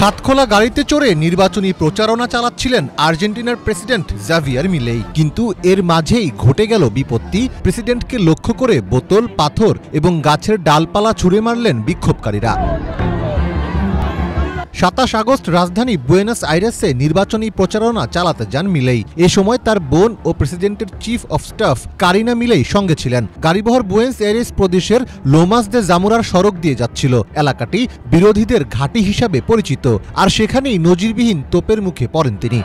ছাদখোলা গাড়িতে চড়ে নির্বাচনী প্রচারণা চালাচ্ছিলেন আর্জেন্টিনার প্রেসিডেন্ট জাভিয়ার মিলেই। কিন্তু এর মাঝেই ঘটে গেল বিপত্তি। প্রেসিডেন্টকে লক্ষ্য করে বোতল, পাথর এবং গাছের ডালপালা ছুঁড়ে মারলেন বিক্ষোভকারীরা। 27 আগস্ট রাজধানী বুয়েনোস আইরেসে নির্বাচনী প্রচারণা চালাতে যান মিলেই। এ সময় তার বোন ও প্রেসিডেন্টের চিফ অফ স্টাফ কারিনা মিলেই সঙ্গে ছিলেন। গাড়িবহর বুয়েনোস আইরেস প্রদেশের লোমাস দে জামোরার সড়ক দিয়ে যাচ্ছিল। এলাকাটি বিরোধীদের ঘাঁটি হিসাবে পরিচিত, আর সেখানেই নজিরবিহীন তোপের মুখে পড়েন তিনি।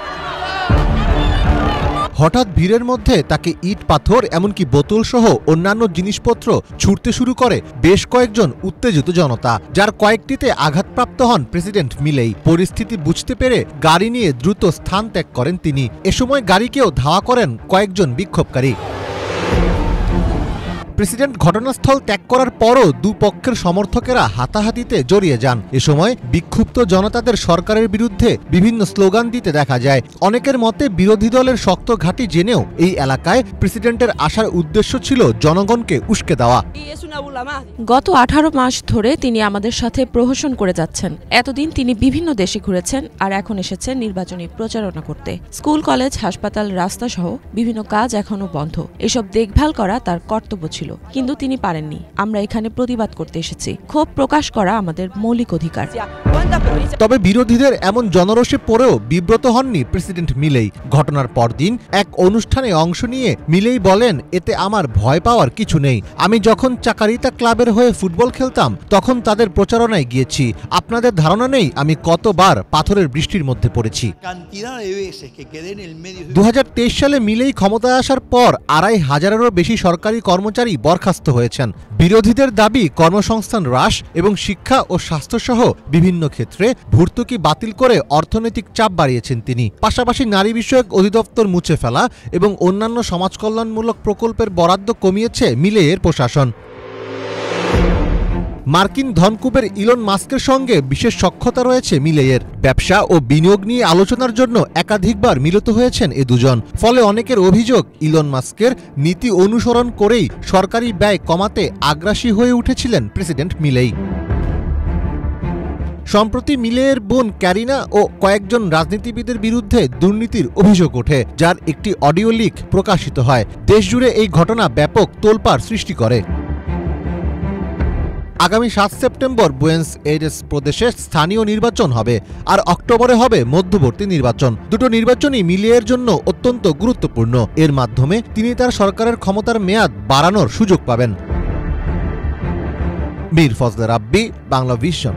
হঠাৎ ভিড়ের মধ্যে তাকে ইট, পাথর এমনকি বোতল সহ অন্যান্য জিনিসপত্র ছুড়তে শুরু করে বেশ কয়েকজন উত্তেজিত জনতা, যার কয়েকটিতে আঘাতপ্রাপ্ত হন প্রেসিডেন্ট মিলেই। পরিস্থিতি বুঝতে পেরে গাড়ি নিয়ে দ্রুত স্থান ত্যাগ করেন তিনি। এ সময় গাড়িকেও ধাওয়া করেন কয়েকজন বিক্ষোভকারী। প্রেসিডেন্ট ঘটনাস্থল ত্যাগ করার পরও দুপক্ষের সমর্থকেরা হাতাহাতিতে জড়িয়ে যান। এ সময় বিক্ষুব্ধ জনতাদের সরকারের বিরুদ্ধে বিভিন্ন স্লোগান দিতে দেখা যায়। অনেকের মতে বিরোধী দলের শক্ত ঘাঁটি জেনেও এই এলাকায় প্রেসিডেন্টের আসার উদ্দেশ্য ছিল জনগণকে উস্কে দেওয়া। গত 18 মাস ধরে তিনি আমাদের সাথে প্রহসন করে যাচ্ছেন। এতদিন তিনি বিভিন্ন দেশে ঘুরেছেন, আর এখন এসেছেন নির্বাচনী প্রচারণা করতে। স্কুল, কলেজ, হাসপাতাল, রাস্তা সহ বিভিন্ন কাজ এখনো বন্ধ। এসব দেখভাল করা তার কর্তব্য ছিল, কিন্তু তিনি পারেননি। আমরা এখানে প্রতিবাদ করতে এসেছি। ক্ষোভ প্রকাশ করা আমাদের মৌলিক অধিকার। তবে বিরোধীদের এমন জনরোষে পড়েও বিব্রত হননি প্রেসিডেন্ট মিলেই। ঘটনার পরদিন এক অনুষ্ঠানে অংশ নিয়ে মিলেই বলেন, এতে আমার ভয় পাওয়ার কিছু নেই। আমি যখন চাকারিতা ক্লাবের হয়ে ফুটবল খেলতাম তখন তাদের প্রচারণায় গিয়েছি। আপনাদের ধারণা নেই আমি কতবার পাথরের বৃষ্টির মধ্যে পড়েছি। 2023 সালে মিলেই ক্ষমতায় আসার পর 2500-এরও বেশি সরকারি কর্মচারী বরখাস্ত হয়েছেন। বিরোধীদের দাবি কর্মসংস্থান হ্রাস এবং শিক্ষা ও স্বাস্থ্যসহ বিভিন্ন ক্ষেত্রে ভর্তুকি বাতিল করে অর্থনৈতিক চাপ বাড়িয়েছেন তিনি। পাশাপাশি নারী বিষয়ক অধিদপ্তর মুছে ফেলা এবং অন্যান্য সমাজকল্যাণমূলক প্রকল্পের বরাদ্দ কমিয়েছে মিলেইয়ের প্রশাসন। মার্কিন ধনকুবের ইলন মাস্কের সঙ্গে বিশেষ সখ্যতা রয়েছে মিলেইয়ের। ব্যবসা ও বিনিয়োগ নিয়ে আলোচনার জন্য একাধিকবার মিলিত হয়েছেন এ দুজন। ফলে অনেকের অভিযোগ, ইলন মাস্কের নীতি অনুসরণ করেই সরকারি ব্যয় কমাতে আগ্রাসী হয়ে উঠেছিলেন প্রেসিডেন্ট মিলেই। সম্প্রতি মিলেইয়ের বোন কারিনা ও কয়েকজন রাজনীতিবিদের বিরুদ্ধে দুর্নীতির অভিযোগ ওঠে, যার একটি অডিও লিক প্রকাশিত হয়। দেশজুড়ে এই ঘটনা ব্যাপক তোলপাড় সৃষ্টি করে। আগামী 7 সেপ্টেম্বর বুয়েনোস আইরেস প্রদেশে স্থানীয় নির্বাচন হবে, আর অক্টোবরে হবে মধ্যবর্তী নির্বাচন। দুটো নির্বাচনই মিলেইয়ের জন্য অত্যন্ত গুরুত্বপূর্ণ। এর মাধ্যমে তিনি তার সরকারের ক্ষমতার মেয়াদ বাড়ানোর সুযোগ পাবেন। মীর ফজলে রাব্বি, বাংলা ভিশন।